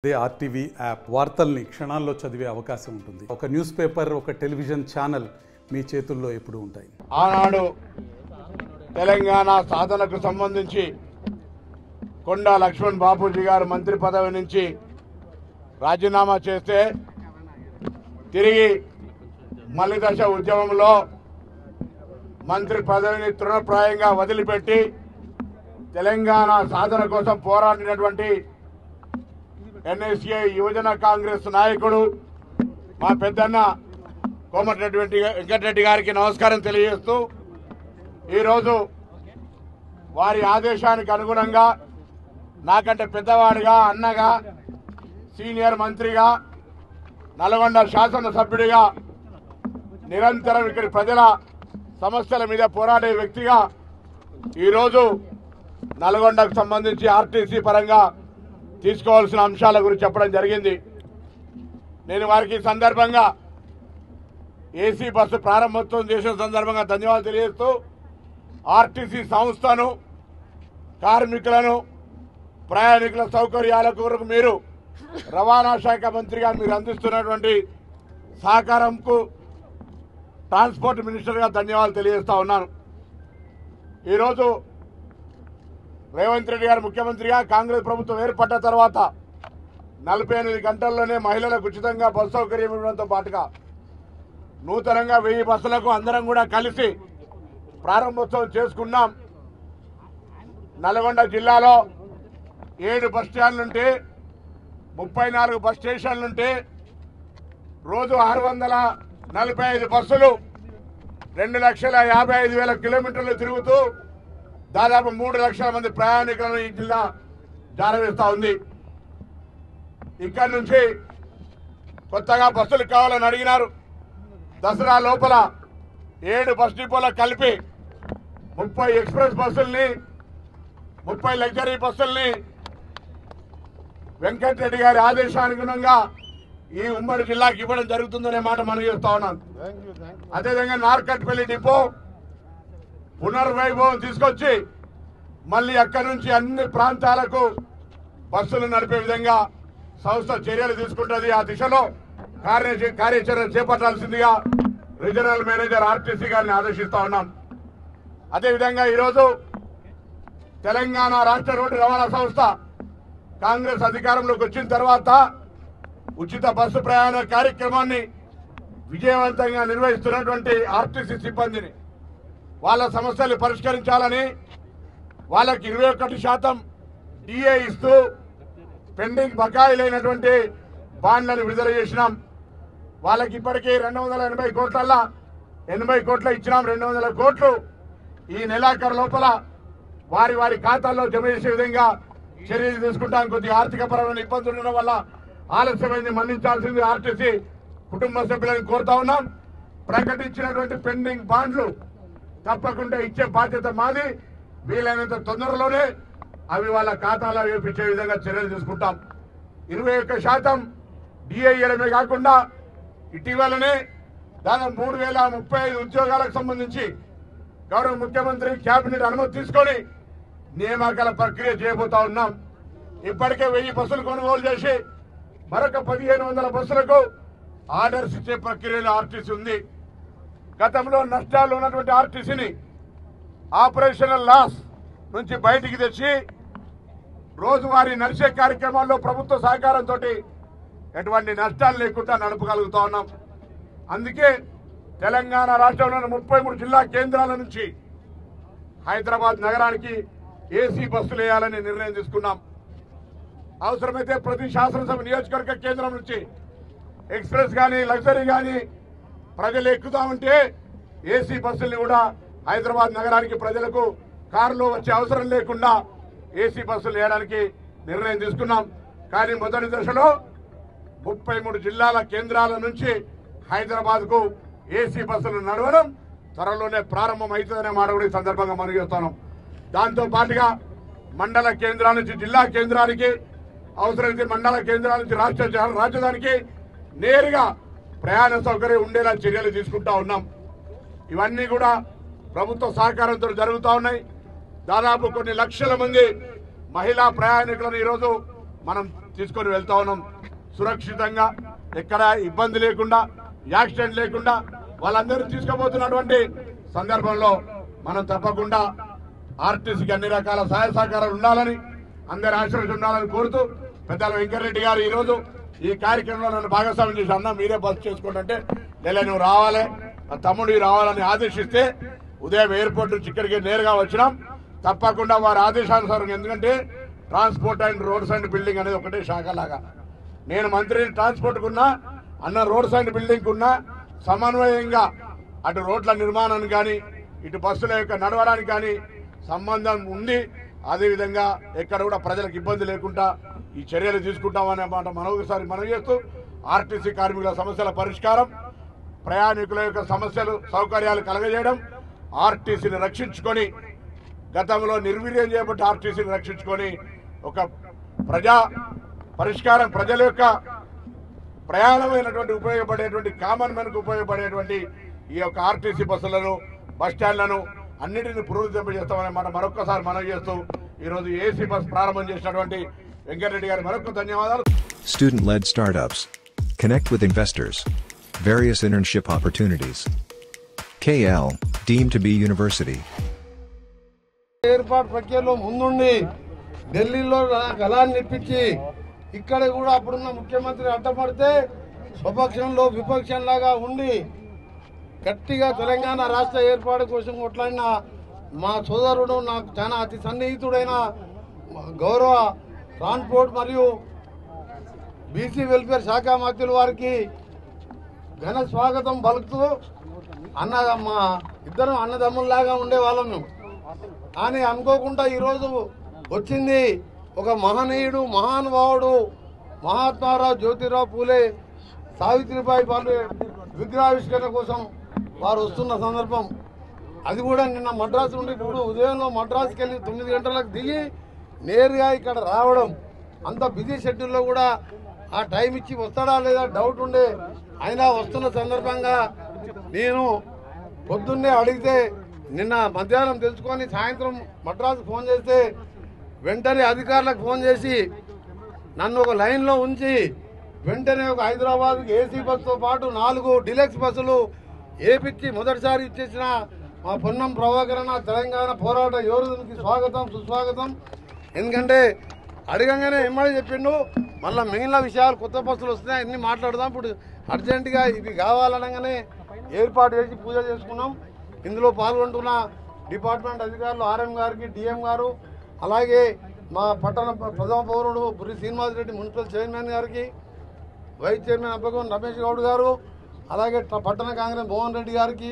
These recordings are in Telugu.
అదే ఆర్టీవీ యాప్ వార్తల్ని క్షణాల్లో చదివే అవకాశం ఉంటుంది. ఒక న్యూస్ పేపర్, ఒక టెలివిజన్ ఛానల్ మీ చేతుల్లో ఎప్పుడూ ఉంటాయి. ఆనాడు తెలంగాణ సాధనకు సంబంధించి కొండా లక్ష్మణ్ బాపూజీ గారు మంత్రి పదవి నుంచి రాజీనామా చేస్తే తిరిగి మలిదశ ఉద్యమంలో మంత్రి పదవిని తృణప్రాయంగా వదిలిపెట్టి తెలంగాణ సాధన కోసం పోరాడినటువంటి ఎన్ఎస్ఏ యువజన కాంగ్రెస్ నాయకుడు మా పెద్దన్న కోమటిరెడ్డి వెంకటరెడ్డి గారికి నమస్కారం తెలియజేస్తూ ఈరోజు వారి ఆదేశానికి అనుగుణంగా నాకంటే పెద్దవాడిగా, అన్నగా, సీనియర్ మంత్రిగా, నల్గొండ శాసనసభ్యుడిగా నిరంతరం ఇక్కడి ప్రజల సమస్యల మీద పోరాడే వ్యక్తిగా ఈరోజు నల్గొండకు సంబంధించి ఆర్టీసీ పరంగా తీసుకోవాల్సిన అంశాల గురించి చెప్పడం జరిగింది. నేను వారికి సందర్భంగా ఏసీ బస్సు ప్రారంభోత్సవం చేసిన సందర్భంగా ధన్యవాదాలు తెలియజేస్తూ ఆర్టీసీ సంస్థను, కార్మికులను, ప్రయాణికుల సౌకర్యాల కొరకు మీరు రవాణా శాఖ మంత్రిగా మీరు అందిస్తున్నటువంటి సహకారంకు ట్రాన్స్పోర్ట్ మినిస్టర్గా ధన్యవాదాలు తెలియజేస్తా ఉన్నాను. ఈరోజు రేవంత్ రెడ్డి గారు ముఖ్యమంత్రిగా కాంగ్రెస్ ప్రభుత్వం ఏర్పడ్డ తర్వాత 48 గంటల్లోనే మహిళలకు ఉచితంగా బస్సు సౌకర్యం ఇవ్వడంతో పాటుగా నూతనంగా 1000 బస్సులకు అందరం కూడా కలిసి ప్రారంభోత్సవం చేసుకున్నాం. నల్గొండ జిల్లాలో 7 బస్ స్టాండ్లుంటే 34 బస్ స్టేషన్లుంటే రోజు 645 బస్సులు 2,55,000 కిలోమీటర్లు తిరుగుతూ దాదాపు 3 లక్షల మంది ప్రయాణికులను ఈ జిల్లా జారవేస్తా ఉంది. ఇక్కడి నుంచి కొత్తగా బస్సులు కావాలని అడిగినారు. దసరా లోపల 7 బస్ డిపోలకు కలిపి 30 ఎక్స్ప్రెస్ బస్సుల్ని, 30 లగ్జరీ బస్సుల్ని వెంకటరెడ్డి గారి ఆదేశానుగుణంగా ఈ ఉమ్మడి జిల్లాకి ఇవ్వడం జరుగుతుందనే మాట మనం చేస్తా ఉన్నాను. అదేవిధంగా నార్కట్పల్లి డిపో పునర్వైభవం తీసుకొచ్చి మళ్ళీ అక్కడి నుంచి అన్ని ప్రాంతాలకు బస్సులు నడిపే విధంగా సంస్థ చర్యలు తీసుకుంటుంది. ఆ దిశలో కార్యాచరణ చేపట్టాల్సిందిగా రీజనల్ మేనేజర్ ఆర్టీసీ గారిని ఆదేశిస్తా ఉన్నాం. అదేవిధంగా ఈరోజు తెలంగాణ రాష్ట్ర రోడ్డు రవాణా సంస్థ కాంగ్రెస్ అధికారంలోకి వచ్చిన తర్వాత ఉచిత బస్సు ప్రయాణ కార్యక్రమాన్ని విజయవంతంగా నిర్వహిస్తున్నటువంటి ఆర్టీసీ సిబ్బందిని వాళ్ళ సమస్యలు పరిష్కరించాలని వాళ్ళకి 21% డిఏ ఇస్తూ పెండింగ్ బకాయిలైనటువంటి బాండ్లను విడుదల చేసినాం. వాళ్ళకి ఇప్పటికీ 280 కోట్లల్లా 80 కోట్లు ఇచ్చినాం. 200 కోట్లు ఈ నెలాఖరు లోపల వారి వారి ఖాతాల్లో జమ చేసే విధంగా చర్యలు తీసుకుంటాం. కొద్దిగా ఆర్థిక పరమైన ఇబ్బందులు ఉండడం వల్ల ఆలస్యమైంది, మన్నించాల్సింది ఆర్టీసీ కుటుంబ సభ్యులను కోరుతా ఉన్నాం. ప్రకటించినటువంటి పెండింగ్ బాండ్లు తప్పకుండా ఇచ్చే బాధ్యత మాది. వీలైనంత తొందరలోనే అవి వాళ్ళ ఖాతాలో వేపించే విధంగా చర్యలు తీసుకుంటాం. 21% డిఏ ఇవ్వడమే కాకుండా ఇటీవలనే దాదాపు 3035 ఉద్యోగాలకు సంబంధించి గౌరవ ముఖ్యమంత్రి కేబినెట్ అనుమతి తీసుకొని నియామకాల ప్రక్రియ చేయబోతా ఉన్నాం. ఇప్పటికే 1000 బస్సులు కొనుగోలు చేసి మరొక 1500 బస్సులకు ఆర్డర్స్ ఇచ్చే ప్రక్రియలో ఆర్టీసీ ఉంది. గతంలో నష్టాలు ఉన్నటువంటి ఆర్టీసీని ఆపరేషనల్ లాస్ నుంచి బయటికి తెచ్చి రోజువారీ నడిచే కార్యక్రమాల్లో ప్రభుత్వ సహకారంతో ఎటువంటి నష్టాలు లేకుండా నడపగలుగుతా ఉన్నాం. అందుకే తెలంగాణ రాష్ట్రంలోని 33 జిల్లా కేంద్రాల నుంచి హైదరాబాద్ నగరానికి ఏసీ బస్సులు వేయాలని నిర్ణయం తీసుకున్నాం. అవసరమైతే ప్రతి శాసనసభ నియోజకవర్గ కేంద్రం నుంచి ఎక్స్ప్రెస్ కానీ, లగ్జరీ కానీ ప్రజలు ఎక్కుతామంటే ఏసీ బస్సుల్ని కూడా హైదరాబాద్ నగరానికి ప్రజలకు కారులో వచ్చే అవసరం లేకుండా ఏసీ బస్సులు వేయడానికి నిర్ణయం తీసుకున్నాం. కానీ మొదటి దశలో 33 జిల్లాల కేంద్రాల నుంచి హైదరాబాద్కు ఏసీ బస్సులు నడవడం త్వరలోనే ప్రారంభం అవుతుందనే మాట కూడా ఈ సందర్భంగా మనం చేస్తున్నాం. దాంతో పాటుగా మండల కేంద్రాల నుంచి జిల్లా కేంద్రానికి, అవసరమైతే మండల కేంద్రాల నుంచి రాజధానికి నేరుగా ప్రయాణ సౌకర్యం ఉండేలా చర్యలు తీసుకుంటా ఉన్నాం. ఇవన్నీ కూడా ప్రభుత్వ సహకారంతో జరుగుతూ ఉన్నాయి. దాదాపు కొన్ని లక్షల మంది మహిళా ప్రయాణికులను ఈరోజు మనం తీసుకొని వెళ్తా ఉన్నాం. సురక్షితంగా ఎక్కడ ఇబ్బంది లేకుండా, యాక్సిడెంట్ లేకుండా వాళ్ళందరూ తీసుకుపోతున్నటువంటి సందర్భంలో మనం తప్పకుండా ఆర్టీసీకి అన్ని రకాల సహాయ సహకారాలు ఉండాలని, అందరి ఆశీర్వాదం ఉండాలని కోరుతూ పెద్దల వెంకటరెడ్డి గారు ఈరోజు ఈ కార్యక్రమంలో నన్ను భాగస్వామ్యం చేసి, అన్న మీరే బస్ చేసుకుంటుంటే లేదా నువ్వు రావాలి, నా తమ్ముడు రావాలని ఆదేశిస్తే ఉదయం ఎయిర్పోర్ట్ నుంచి ఇక్కడికి నేరుగా వచ్చినాం. తప్పకుండా వారి ఆదేశానుసారం, ఎందుకంటే transport and roads and building అనేది ఒకటే శాఖ లాగా, నేను మంత్రిని ట్రాన్స్పోర్ట్ కున్నా, అన్న రోడ్స్ అండ్ బిల్డింగ్ కున్నా సమన్వయంగా అటు రోడ్ల నిర్మాణానికి కానీ ఇటు బస్సుల యొక్క నడవడానికి కానీ సంబంధం ఉంది. అదేవిధంగా ఎక్కడ కూడా ప్రజలకు ఇబ్బంది లేకుండా ఈ చర్యలు తీసుకుంటామనే మాట మరొకసారి మనవి చేస్తూ, ఆర్టీసీ కార్మికుల సమస్యల పరిష్కారం, ప్రయాణికుల యొక్క సమస్యలు సౌకర్యాలు కలగజేయడం, ఆర్టీసీని రక్షించుకొని గతంలో నిర్వీర్యం చేయబట్టి ఆర్టీసీని రక్షించుకొని ఒక ప్రజా పరిష్కారం, ప్రజల యొక్క ప్రయాణమైనటువంటి ఉపయోగపడేటువంటి కామన్ మ్యాన్కు ఉపయోగపడేటువంటి ఈ యొక్క ఆర్టీసీ బస్సులను, బస్ స్టాండ్లను అన్నిటిని పునరుద్ధరింపజేస్తామనే మాట మరొకసారి మనవి చేస్తూ ఈరోజు ఏసీ బస్ ప్రారంభం చేసినటువంటి వెంకటరెడ్డి గారి మరొక ధన్యవాదాలు. Student-led startups. Connect with investors. Various internship opportunities. KL, deemed to be university. ఏర్పాటు ప్రక్రియలో ముందుండి ఢిల్లీలో గలాన్ని నిప్పించి ఇక్కడ కూడా అప్పుడున్న ముఖ్యమంత్రి అడ్డపడితే స్వపక్షంలో విపక్షంలాగా ఉండి గట్టిగా తెలంగాణ రాష్ట్ర ఏర్పాటు కోసం కొట్లాడిన మా సోదరుడు, నాకు చాలా అతి సన్నిహితుడైన గౌరవ ట్రాన్స్పోర్ట్ మరియు బీసీ వెల్ఫేర్ శాఖ మంత్రుల వారికి ఘన స్వాగతం పలుకుతూ, మా ఇద్దరం అన్నదమ్ముల్లాగా ఉండేవాళ్ళం. కానీ అనుకోకుండా ఈరోజు వచ్చింది ఒక మహనీయుడు, మహానుభావుడు మహాత్మారావు జ్యోతిరావు పూలే సావిత్రిబాయి పాలే విగ్రహావిష్కరణ కోసం వారు వస్తున్న సందర్భం. అది కూడా నిన్న మద్రాసు నుండి ఇప్పుడు ఉదయంలో మద్రాసుకి వెళ్ళి 9 గంటలకు దిగి నేరుగా ఇక్కడ రావడం, అంత బిజీ షెడ్యూల్లో కూడా ఆ టైం ఇచ్చి వస్తాడా లేదా డౌట్ ఉండే, అయినా వస్తున్న సందర్భంగా నేను పొద్దున్నే అడిగితే నిన్న మధ్యాహ్నం తెలుసుకొని సాయంత్రం మద్రాసు ఫోన్ చేస్తే వెంటనే అధికారులకు ఫోన్ చేసి నన్ను ఒక లైన్లో ఉంచి వెంటనే ఒక హైదరాబాద్కి ఏసీ బస్సుతో పాటు 4 డీలక్స్ బస్సులు ఏపిచ్చి మొదటిసారి ఇచ్చేసిన మా పొన్నం ప్రభాకరణ తెలంగాణ పోరాట యోధునికి స్వాగతం, సుస్వాగతం. ఎందుకంటే అడగంగానే ఎమ్మడి చెప్పిండు, మళ్ళీ మిగిలిన విషయాలు కొత్త బస్సులు వస్తున్నాయి అన్నీ మాట్లాడదాం, ఇప్పుడు అర్జెంటుగా ఇవి కావాలనగానే ఏర్పాటు చేసి పూజ చేసుకున్నాం. ఇందులో పాల్గొంటున్న డిపార్ట్మెంట్ అధికారులు ఆర్ఎం గారికి, డిఎం గారు, అలాగే మా పట్టణ ప్రథమ పౌరుడు బుర్రి శ్రీనివాసరెడ్డి మున్సిపల్ చైర్మన్ గారికి, వైస్ చైర్మన్ అబ్బగోన్ రమేష్ గౌడ్ గారు, అలాగే పట్టణ కాంగ్రెస్ మోహన్ రెడ్డి గారికి,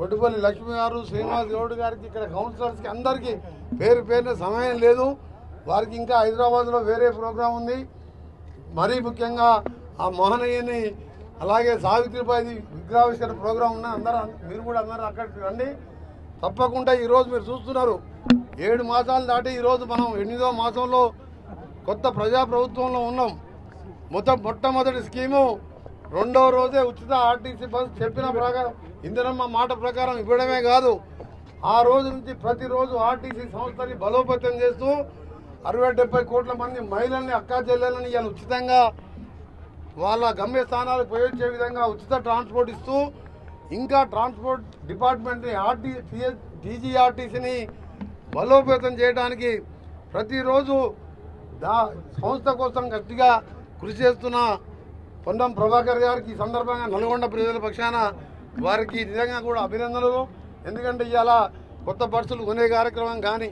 ఒడ్డుపల్లి లక్ష్మి గారు, శ్రీనివాస్ గౌడ్ గారికి, ఇక్కడ కౌన్సిలర్స్కి అందరికీ పేరు పేరున సమయం లేదు. వారికి ఇంకా హైదరాబాద్లో వేరే ప్రోగ్రాం ఉంది. మరీ ముఖ్యంగా ఆ మహనీయుని అలాగే సావిత్రిబాయి విగ్రహావిష్కరణ ప్రోగ్రాం ఉన్న మీరు కూడా అందరూ అక్కడికి రండి. తప్పకుండా ఈరోజు మీరు చూస్తున్నారు 7 మాసాలు దాటి ఈరోజు మనం 8వ మాసంలో కొత్త ప్రజాప్రభుత్వంలో ఉన్నాం. మొట్టమొదటి స్కీము 2వ రోజే ఉచిత ఆర్టీసీ బస్ చెప్పిన ప్రకారం ఇంధనమ్మ మాట ప్రకారం ఇవ్వడమే కాదు, ఆ రోజు నుంచి ప్రతిరోజు ఆర్టీసీ సంస్థని బలోపేతం చేస్తూ 60-70 కోట్ల మంది మహిళల్ని, అక్కా చెల్లెలని ఇలా ఉచితంగా వాళ్ళ గమ్యస్థానాలు పోయొచ్చే విధంగా ఉచిత ట్రాన్స్పోర్ట్ ఇస్తూ, ఇంకా ట్రాన్స్పోర్ట్ డిపార్ట్మెంట్ని టీజీఆర్టీసీని బలోపేతం చేయడానికి ప్రతిరోజు సంస్థ కోసం గట్టిగా కృషి చేస్తున్న పొన్నం ప్రభాకర్ గారికి ఈ సందర్భంగా నల్గొండ ప్రజల పక్షాన వారికి నిజంగా కూడా అభినందనలు. ఎందుకంటే ఇవాళ కొత్త బస్సులు కొనే కార్యక్రమం కానీ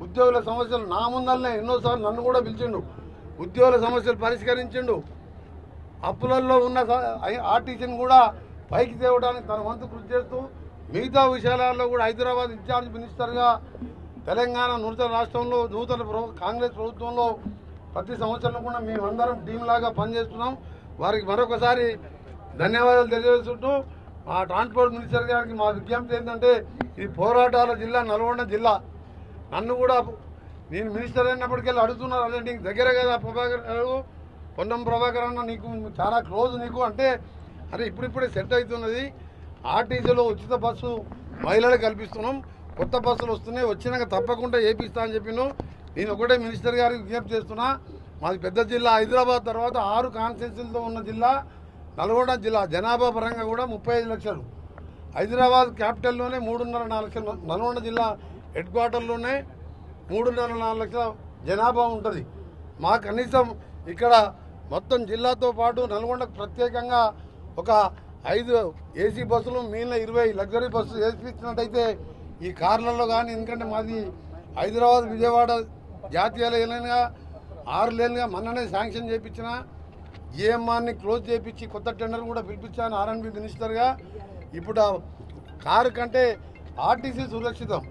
ఉద్యోగుల సమస్యలు నా ముందరనే ఎన్నోసార్లు నన్ను కూడా పిలిచిండు, ఉద్యోగుల సమస్యలు పరిష్కరించిండు. అప్పులలో ఉన్న ఆర్టీసీని కూడా పైకి తేవడానికి తన వంతు కృషి చేస్తూ మిగతా విషయాలలో కూడా హైదరాబాద్ ఇన్ఛార్జ్ మినిస్టర్గా తెలంగాణ నూతన రాష్ట్రంలో కాంగ్రెస్ ప్రభుత్వంలో ప్రతి సంవత్సరం కూడా మేమందరం టీం లాగా పనిచేస్తున్నాం. వారికి మరొకసారి ధన్యవాదాలు తెలియజేస్తుంటూ మా ట్రాన్స్పోర్ట్ మినిస్టర్ గారికి మా విజ్ఞప్తి ఏంటంటే, ఇది పోరాటాల జిల్లా, నల్గొండ జిల్లా. నన్ను కూడా నేను మినిస్టర్ అయినప్పటికెళ్ళి అడుగుతున్నారు, అదే నీకు దగ్గర కదా ప్రభాకర్ గారు, పొన్నం ప్రభాకర్ అన్న నీకు చాలా క్లోజ్ నీకు అంటే, అరే ఇప్పుడిప్పుడే సెట్ అవుతున్నది, ఆర్టీసీలో ఉచిత బస్సు మహిళలకు కల్పిస్తున్నాం, కొత్త బస్సులు వస్తున్నాయి, వచ్చినాక తప్పకుండా ఏపిస్తా అని చెప్పిను. నేను ఒకటే మినిస్టర్ గారికి విజ్ఞప్తి చేస్తున్నా, మాది పెద్ద జిల్లా. హైదరాబాద్ తర్వాత 6 కాన్స్టిట్యూన్సీలతో ఉన్న జిల్లా నల్గొండ జిల్లా. జనాభా పరంగా కూడా 35 లక్షలు. హైదరాబాద్ క్యాపిటల్లోనే 3.5-4 లక్షలు. నల్గొండ జిల్లా హెడ్ క్వార్టర్లోనే 3.5-4 లక్షల జనాభా ఉంటుంది. మా కనీసం ఇక్కడ మొత్తం జిల్లాతో పాటు నల్గొండకు ప్రత్యేకంగా ఒక 5 ఏసీ బస్సులు, మిగిలిన 20 లగ్జరీ బస్సులు వేసినట్టయితే ఈ కార్లలో కానీ, ఎందుకంటే మాది హైదరాబాద్ విజయవాడ జాతీయ లేన్గా 6 లేన్గా మొన్ననే శాంక్షన్ చేయించిన, జిఎంఆర్ని క్లోజ్ చేయించి కొత్త టెండర్ కూడా పిలిపించాను ఆర్ఎండ్బి మినిస్టర్గా. ఇప్పుడు కారు కంటే ఆర్టీసీ సురక్షితం.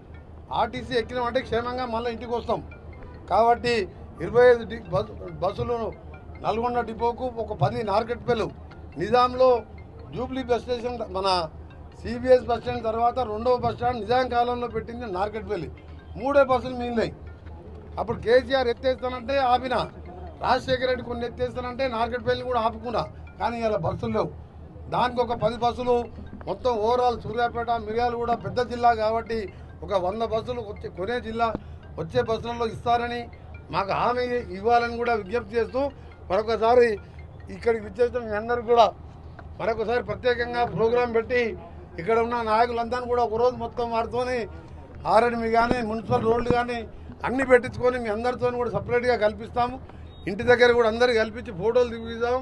ఆర్టీసీ ఎక్కినామంటే క్షేమంగా మళ్ళీ ఇంటికి వస్తాం. కాబట్టి 25 బస్సులు నల్గొండ డిపోకు, ఒక 10 నార్కెట్పల్లి. నిజాంలో జూబ్లీ బస్ స్టేషన్, మన సిబిఎస్ బస్ స్టాండ్ తర్వాత 2వ బస్ స్టాండ్ నిజాం కాలంలో పెట్టింది నార్కెట్పల్లి. 3 బస్సులు మిగిలినాయి. అప్పుడు కేసీఆర్ ఎత్తేస్తానంటే ఆపిన, రాజశేఖర రెడ్డి కొన్ని ఎత్తేస్తానంటే నార్కెట్పల్లి కూడా ఆపుకున్నా. కానీ ఇలా బస్సులు లేవు. దానికి ఒక 10 బస్సులు మొత్తం ఓవరాల్ సూర్యాపేట, మిర్యాలు కూడా పెద్ద జిల్లా కాబట్టి ఒక 100 బస్సులు కొనే జిల్లా వచ్చే బస్సులలో ఇస్తారని మాకు హామీ ఇవ్వాలని కూడా విజ్ఞప్తి చేస్తూ మరొకసారి ఇక్కడికి విచ్చేసిన మీ అందరికీ కూడా మరొకసారి ప్రత్యేకంగా ప్రోగ్రాం పెట్టి ఇక్కడ ఉన్న నాయకులందరూ కూడా ఒకరోజు మొత్తం వారితోని ఆర్ఎండ్బి కానీ, మున్సిపల్ రోడ్లు కానీ అన్నీ పెట్టించుకొని మీ అందరితో కూడా సపరేట్గా కల్పిస్తాము. ఇంటి దగ్గర కూడా అందరు కల్పించి ఫోటోలు దిగుతాం.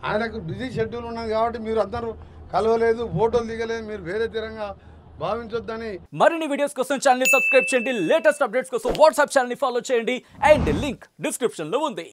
ఆయనకు బిజీ షెడ్యూల్ ఉన్నది కాబట్టి మీరు అందరూ కలవలేదు, ఫోటోలు దిగలేదు, మీరు వేరే తీరంగా భావించొద్దని. మరిన్ని వీడియోస్ కోసం ఛానల్ ని సబ్స్క్రైబ్ చేయండి. లేటెస్ట్ అప్డేట్స్ కోసం వాట్సాప్ ఛానల్ ని ఫాలో చేయండి. అండ్ లింక్ డిస్క్రిప్షన్ లో ఉంది.